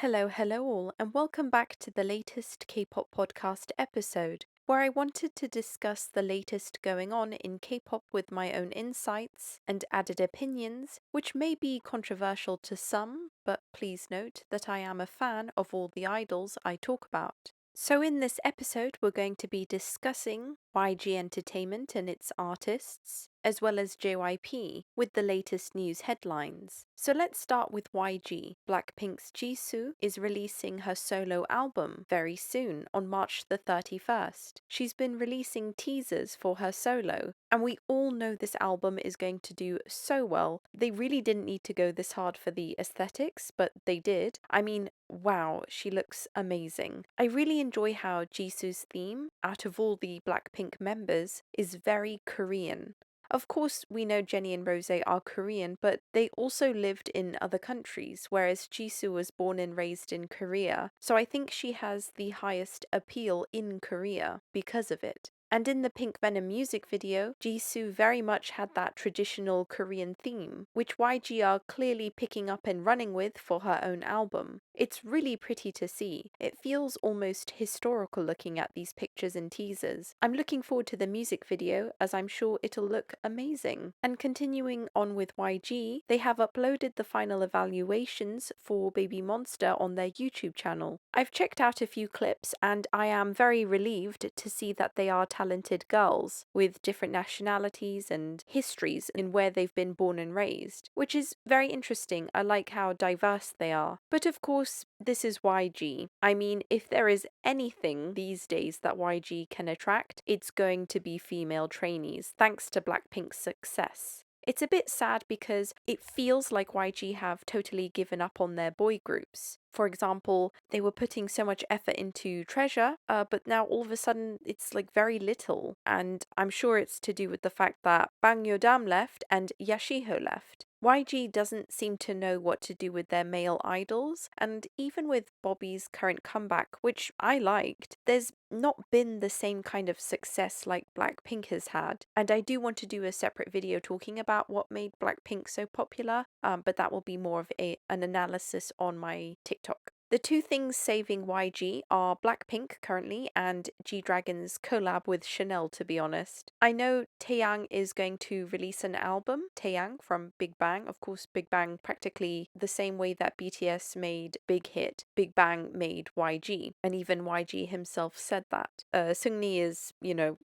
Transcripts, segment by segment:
Hello all, and welcome back to the latest K-pop podcast episode, where I wanted to discuss the latest going on in K-pop with my own insights and added opinions, which may be controversial to some, but please note that I am a fan of all the idols I talk about. So in this episode, we're going to be discussing YG Entertainment and its artists, as well as JYP, with the latest news headlines. So let's start with YG. Blackpink's Jisoo is releasing her solo album very soon, on March the 31st. She's been releasing teasers for her solo, and we all know this album is going to do so well. They really didn't need to go this hard for the aesthetics, but they did. I mean, wow, she looks amazing. I really enjoy how Jisoo's theme, out of all the Blackpink members, is very Korean. Of course, we know Jennie and Rose are Korean, but they also lived in other countries, whereas Jisoo was born and raised in Korea. So I think she has the highest appeal in Korea because of it. And in the Pink Venom music video, Jisoo very much had that traditional Korean theme, which YG are clearly picking up and running with for her own album. It's really pretty to see. It feels almost historical looking at these pictures and teasers. I'm looking forward to the music video, as I'm sure it'll look amazing. And continuing on with YG, they have uploaded the final evaluations for Baby Monster on their YouTube channel. I've checked out a few clips and I am very relieved to see that they are talented girls with different nationalities and histories in where they've been born and raised, which is very interesting. I like how diverse they are. But of course, this is YG. I mean, if there is anything these days that YG can attract, it's going to be female trainees, thanks to Blackpink's success. It's a bit sad because it feels like YG have totally given up on their boy groups. For example, they were putting so much effort into Treasure, but now all of a sudden it's like very little. And I'm sure it's to do with the fact that Bang Yodam left and Yashiho left. YG doesn't seem to know what to do with their male idols, and even with Bobby's current comeback, which I liked, there's not been the same kind of success like Blackpink has had. And I do want to do a separate video talking about what made Blackpink so popular, but that will be more of an analysis on my TikTok. The two things saving YG are Blackpink currently and G-Dragon's collab with Chanel, to be honest. I know Taeyang is going to release an album, Taeyang from Big Bang. Of course, Big Bang practically the same way that BTS made Big Hit, Big Bang made YG. And even YG himself said that. Seungni is,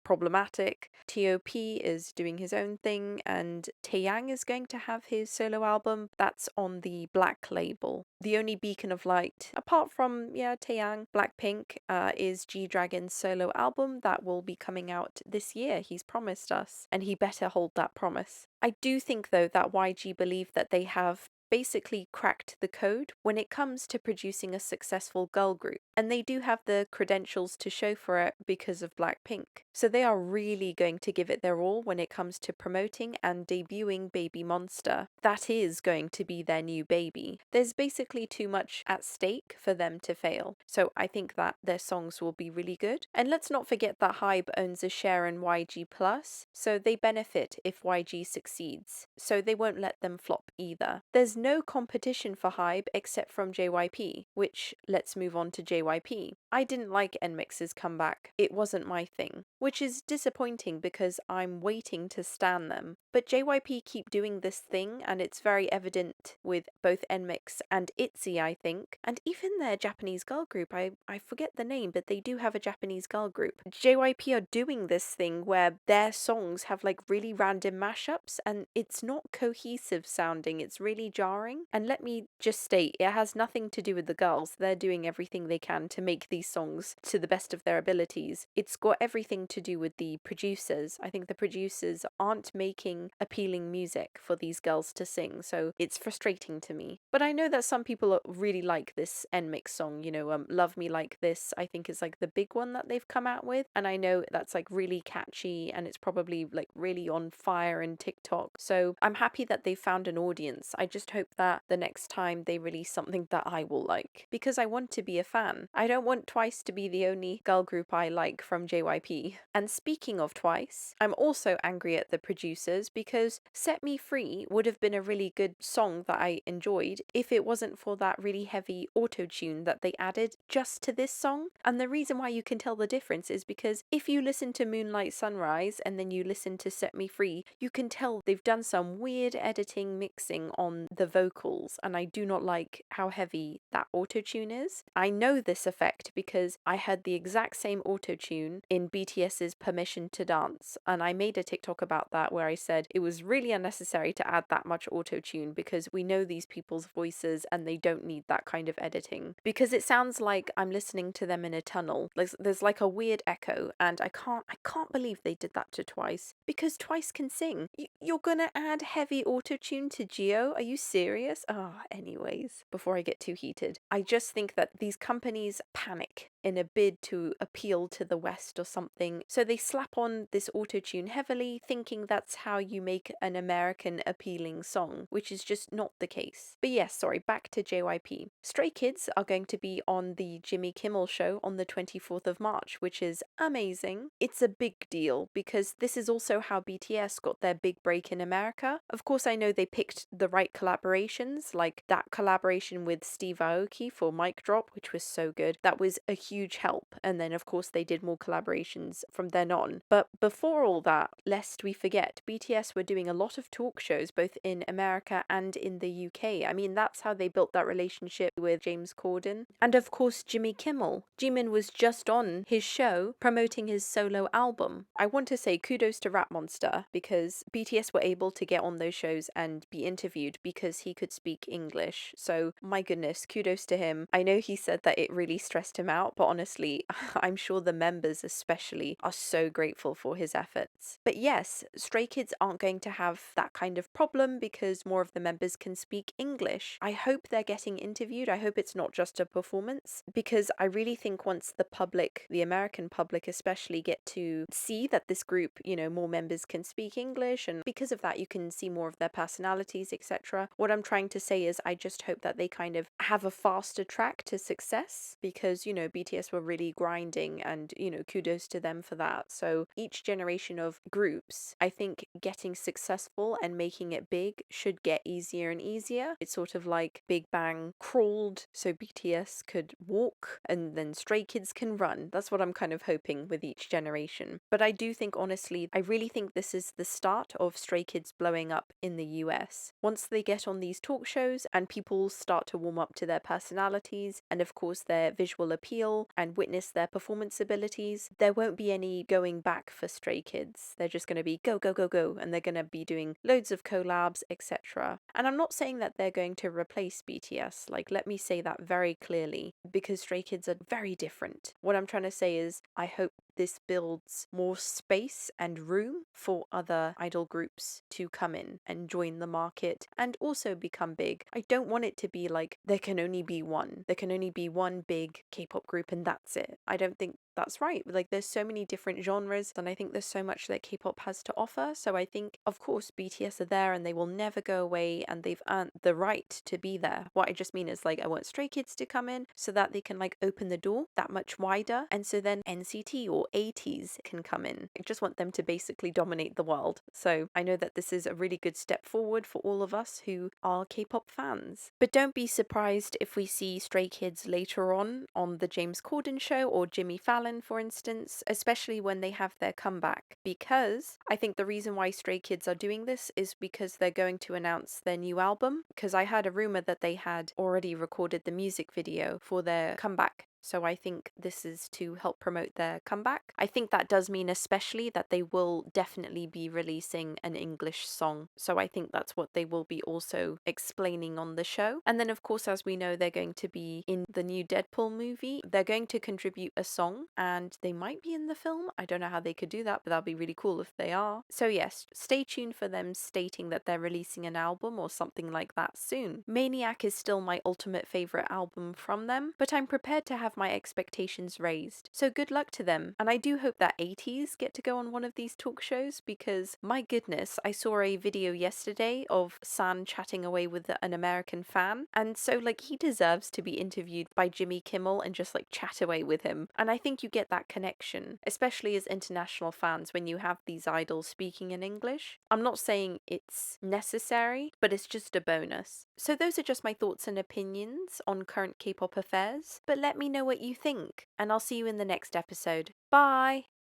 problematic. T.O.P is doing his own thing, and Taeyang is going to have his solo album. That's on the Black label. The only beacon of light, apart from, Taeyang, Blackpink, is G-Dragon's solo album that will be coming out this year. He's promised us, and he better hold that promise. I do think, though, that YG believe that they have basically cracked the code when it comes to producing a successful girl group. And they do have the credentials to show for it because of Blackpink. So they are really going to give it their all when it comes to promoting and debuting Baby Monster. That is going to be their new baby. There's basically too much at stake for them to fail. So I think that their songs will be really good. And let's not forget that HYBE owns a share in YG Plus, so they benefit if YG succeeds. So they won't let them flop either. There's no competition for HYBE except from JYP, which let's move on to JYP. I didn't like NMIXX's comeback. It wasn't my thing, which is disappointing because I'm waiting to stan them. But JYP keep doing this thing, and it's very evident with both NMIXX and ITZY, I think, and even their Japanese girl group. I forget the name, but they do have a Japanese girl group. JYP are doing this thing where their songs have like really random mashups, and it's not cohesive sounding. It's really jarring. And let me just state, it has nothing to do with the girls. They're doing everything they can to make these songs to the best of their abilities. It's got everything to do with the producers. I think the producers aren't making appealing music for these girls to sing, so it's frustrating to me. But I know that some people really like this NMIXX song, Love Me Like This, I think is like the big one that they've come out with, and I know that's like really catchy and it's probably like really on fire in TikTok. So I'm happy that they found an audience. I just hope that the next time they release something that I will like, because I want to be a fan. I don't want Twice to be the only girl group I like from JYP. And speaking of Twice, I'm also angry at the producers because Set Me Free would have been a really good song that I enjoyed if it wasn't for that really heavy auto-tune that they added just to this song. And the reason why you can tell the difference is because if you listen to Moonlight Sunrise and then you listen to Set Me Free, you can tell they've done some weird editing mixing on the vocals, and I do not like how heavy that auto-tune is. I know this effect because I heard the exact same auto-tune in BTS's Permission to Dance, and I made a TikTok about that where I said it was really unnecessary to add that much auto-tune because we know these people's voices and they don't need that kind of editing, because it sounds like I'm listening to them in a tunnel. There's like a weird echo, and I can't believe they did that to Twice, because Twice can sing. You're gonna add heavy auto-tune to Geo? Are you serious? Anyways, before I get too heated, I just think that these companies panic in a bid to appeal to the West or something. So they slap on this auto-tune heavily, thinking that's how you make an American appealing song, which is just not the case. But yes, sorry, back to JYP. Stray Kids are going to be on the Jimmy Kimmel show on the 24th of March, which is amazing. It's a big deal because this is also how BTS got their big break in America. Of course, I know they picked the right collaborations, like that collaboration with Steve Aoki for Mic Drop, which was so good. That was a huge help. And then, of course, they did more collaborations from then on. But before all that, lest we forget, BTS were doing a lot of talk shows both in America and in the UK. I mean, that's how they built that relationship with James Corden. And of course, Jimmy Kimmel. Jimin was just on his show promoting his solo album. I want to say kudos to Rap Monster because BTS were able to get on those shows and be interviewed because he could speak English. So my goodness, kudos to him. I know he said that it really stressed him out, but honestly, I'm sure the members especially are so grateful for his efforts. But yes, Stray Kids aren't going to have that kind of problem because more of the members can speak English. I hope they're getting interviewed. I hope it's not just a performance, because I really think once the public, the American public especially, get to see that this group, more members can speak English, and because of that you can see more of their personalities, etc. What I'm trying to say is I just hope that they kind of have a faster track to success, because BTS were really grinding, and kudos to them for that. So each generation of groups, I think getting successful and making it big should get easier and easier. It's sort of like Big Bang crawled so BTS could walk, and then Stray Kids can run. That's what I'm kind of hoping with each generation. But I do think, honestly, I really think this is the start of Stray Kids blowing up in the US. Once they get on these talk shows and people start to warm up to their personalities and of course their visual appeal and witness their performance abilities, there won't be any going back for Stray Kids. They're just going to be go, go, go, go, and they're going to be doing loads of collabs, etc. And I'm not saying that they're going to replace BTS, let me say that very clearly, because Stray Kids are very different. What I'm trying to say is I hope this builds more space and room for other idol groups to come in and join the market and also become big. I don't want it to be like there can only be one. There can only be one big K-pop group and that's it. I don't think that's right. There's so many different genres, and I think there's so much that K-pop has to offer. So I think, of course, BTS are there and they will never go away, and they've earned the right to be there. What I just mean is I want Stray Kids to come in so that they can open the door that much wider, and so then NCT or 80s can come in. I just want them to basically dominate the world. So I know that this is a really good step forward for all of us who are K-pop fans. But don't be surprised if we see Stray Kids later on the James Corden show or Jimmy Fallon, for instance, especially when they have their comeback, because I think the reason why Stray Kids are doing this is because they're going to announce their new album, because I heard a rumor that they had already recorded the music video for their comeback. So I think this is to help promote their comeback. I think that does mean especially that they will definitely be releasing an English song. So I think that's what they will be also explaining on the show. And then of course, as we know, they're going to be in the new Deadpool movie. They're going to contribute a song and they might be in the film. I don't know how they could do that, but that'll be really cool if they are. So yes, stay tuned for them stating that they're releasing an album or something like that soon. Maniac is still my ultimate favorite album from them, but I'm prepared to have have my expectations raised. So good luck to them. And I do hope that 80s get to go on one of these talk shows because, my goodness, I saw a video yesterday of San chatting away with an American fan. And so, like, he deserves to be interviewed by Jimmy Kimmel and just, like, chat away with him. And I think you get that connection, especially as international fans when you have these idols speaking in English. I'm not saying it's necessary, but it's just a bonus. So those are just my thoughts and opinions on current K-pop affairs, but let me know what you think, and I'll see you in the next episode. Bye!